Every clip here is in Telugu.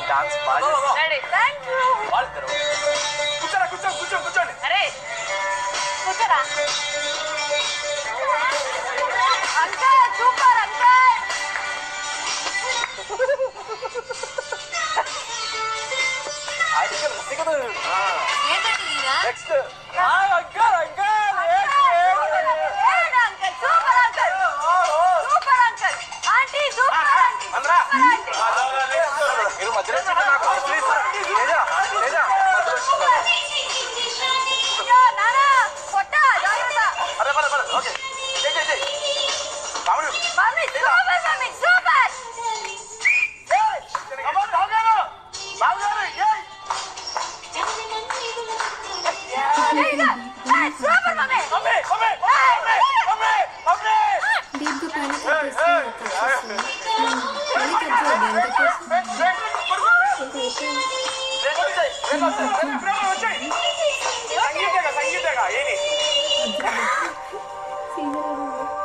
డాన్స్ బాగా కూర్చోండి. అరే కూర్చోరా. Uncle super uncle. Next uncle super uncle. Super uncle. Aunty super aunty. మీరు మధ్యలో నాకు ప్లీజ్ నానా కొట్ట జాగ్రత్త. అరే okay mummy super mummy super. Super mummy.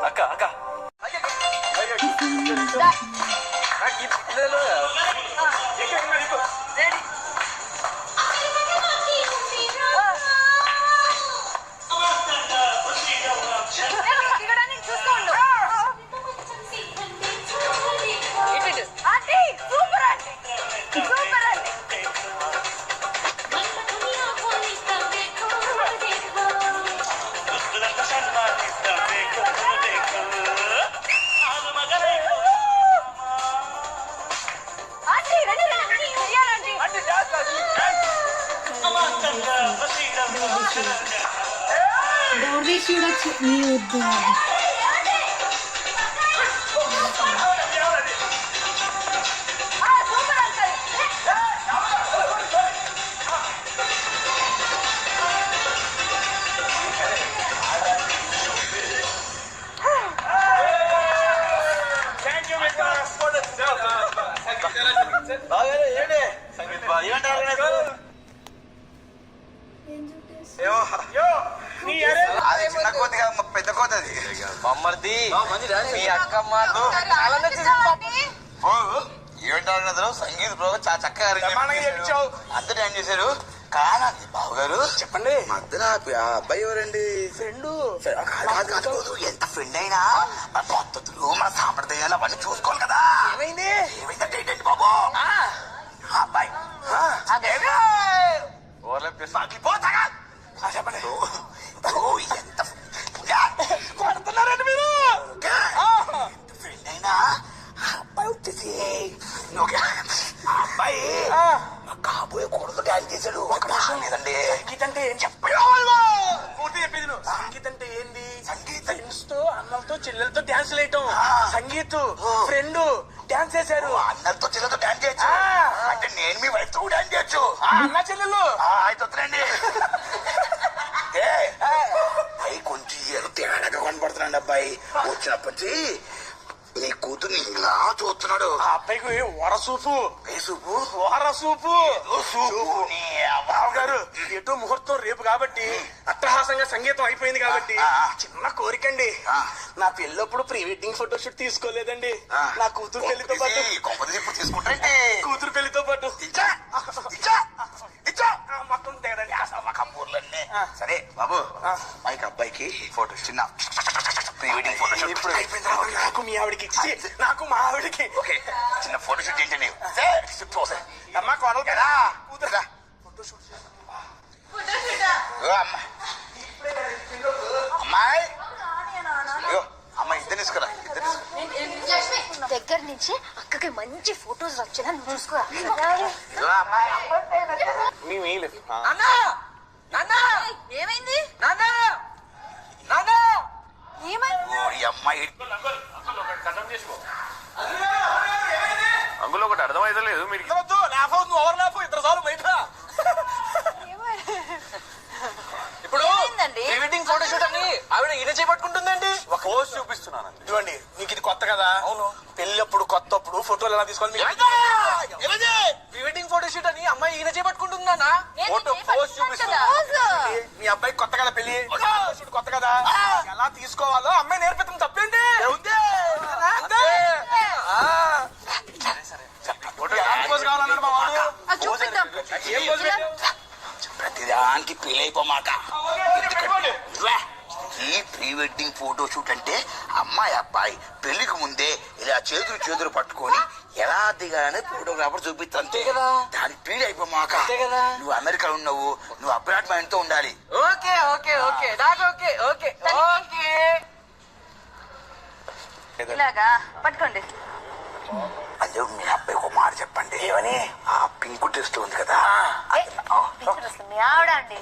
అక్క అక్క చూడొచ్చు నీ వద్దు అదే చిన్న కోతి కాదు పెద్ద కోతి అది మమ్మర్ది మీ అక్కమ్మ ఏమంటారు సంగీత బ్రో చాలా చక్కగా అంత డాన్స్ చేశారు. కాదండి బాబు గారు చెప్పండి మధ్యలో ఆ అబ్బాయి ఎవరండి? ఫ్రెండ్ ఎంత ఫ్రెండ్ అయినా మన పద్ధతులు మన సాంప్రదాయాలు అవన్నీ చూసుకోవాలి కదా. ఏమైంది ఏమైందంటే ఏంటండి బాబు అబ్బాయి పగిలిపోతాగా చెప్పండి ఎంత కొడుతున్నారండి మీరు. ఫ్రెండ్ అయినా అబ్బాయి వచ్చేసి అబ్బాయి కాబోయే కొడుకు డాన్స్ చేశాడు. లేదండి సంగీత్ అంటే ఏం చెప్పండి పూర్తి చెప్పేది నువ్వు. సంగీత్ అంటే ఏంది? సంగీత్ ఫ్రెండ్స్ తో అన్నలతో చెల్లెలతో డ్యాన్స్ వేయటం. సంగీత్ ఫ్రెండ్ డ్యాన్స్ చేశారు. అన్నలతో చెల్లెలతో డాన్స్ చేయొచ్చు అంటే నేను మీ వైఫ్ తో డాన్స్ చేయొచ్చు. అన్న చెల్లెలు అయితే వద్దులేండి. అబ్బాయి కొంచెం ఏదో తేడాగా కనపడుతున్నాడు. అబ్బాయి వచ్చినప్పటి నీ కూతుర్ని ఇలా చూస్తున్నాడు. ఆ అబ్బాయికి వరసూపు ఏ సూపు వరసూపు గారు ఎటో ముహూర్తం రేపు కాబట్టి అట్టహాసంగా సంగీతం అయిపోయింది కాబట్టి చిన్న కోరికండి. నా పెళ్ళప్పుడు ప్రీ వెడ్డింగ్ ఫోటోషూట్ తీసుకోలేదండి. నా కూతురు పెళ్లితో పాటు ఇప్పుడు తీసుకుంటారంటే కూతురు పెళ్లితో పాటు మొత్తం తేడండి కబూర్లన్నీ. సరే బాబు మైక్ అబ్బాయికి ఫోటో చిన్న ప్రీ వెడ్డింగ్ ఫోటోషూట్ ఇప్పుడు నాకు మీ ఆవిడకి ఇచ్చి నాకు మా ఆవిడకి ఓకే చిన్న ఫోటోషూట్ ఏంటండి? అమ్మ కొడలు కదా కూతురుగా అమ్మాయి అమ్మాయి ఇద్దరు తీసుకురా. దగ్గర నుంచి అక్కకి మంచి ఫొటోస్ వచ్చినా నువ్వు చూసుకోరా. ఏమైంది అమ్మాయి అందులో ఒకటి అర్థమైతే లేదు మీరు ఓవర్ లాప్ ఇద్దరు సార్లు బయట. ఇప్పుడు ప్రీ వెడ్డింగ్ ఫోటోషూట్ అని ఆవిడ ఈయన చేపట్టుకుంటుందండి. ఒక పోస్ట్ చూపిస్తున్నానండి చూడండి. మీకు ఇది కొత్త కదా. అవును పెళ్ళప్పుడు కొత్తప్పుడు ఫోటోలు ఎలా తీసుకోవాలి. ప్రీ వెడ్డింగ్ ఫోటోషూట్ అని అమ్మాయి ఈయన చేపట్టుకుంటుందా? ఫోటో పోస్ట్ చూపిస్తా. మీ అబ్బాయి కొత్త కదా పెళ్లి, ఫోటోషూట్ కొత్త కదా, ఎలా తీసుకోవాలో అమ్మాయి నేర్పితం తప్పేంటి? ఉంది. అంతే. ఫోటో ఎలాంటి పోజ్ కావాలన్నాడు మా వాడు? చూపిద్దాం. ఏం పోజ్ పెట్టావు? ప్రతిదానికి పెళ్లి అయిపోమాక. పెట్టుకోండి. ఈ ప్రీ వెడ్డింగ్ ఫోటో షూట్ అంటే అమ్మాయి అబ్బాయి పెళ్లికి ముందే ఇలా చేతులు పట్టుకొని ఎలా దిగాలని ఫోటోగ్రాఫర్ చూపిస్తా అంతే కదా. దానికి పెళ్లి అయిపోమాక. అంతే కదా. నువ్వు అమెరికాలో ఉన్నావు, నువ్వు అబ్రాడ్ మైండ్ తో ఉండాలి. ఓకే ఓకే ఓకే నాకు ఓకే ఓకే ఓకే. ఇలాగా పట్టుకోండి. అదే మీ అబ్బాయి ఒక మాట చెప్పండి. ఏమని? ఆ పింక్ టెస్ట్ ఉంది కదా, మీ ఆవిడ అండి.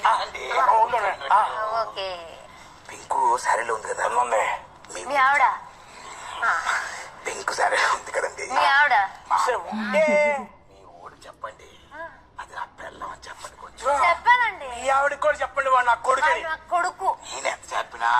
ఓకే. పింక్ శారీలో ఉంది కదా, మీ ఆవిడ పింక్ శారీలో ఉంది కదండి. మీ ఆవిడ మీ ఊరు చెప్పండి, అది నా పిల్లం అని చెప్పండి కొంచెం. చెప్పానండి. ఈ ఆవిడకి కూడా చెప్పండి, వాడు నా కొడుకని. నా కొడుకు. నేను ఎంత చెప్పినా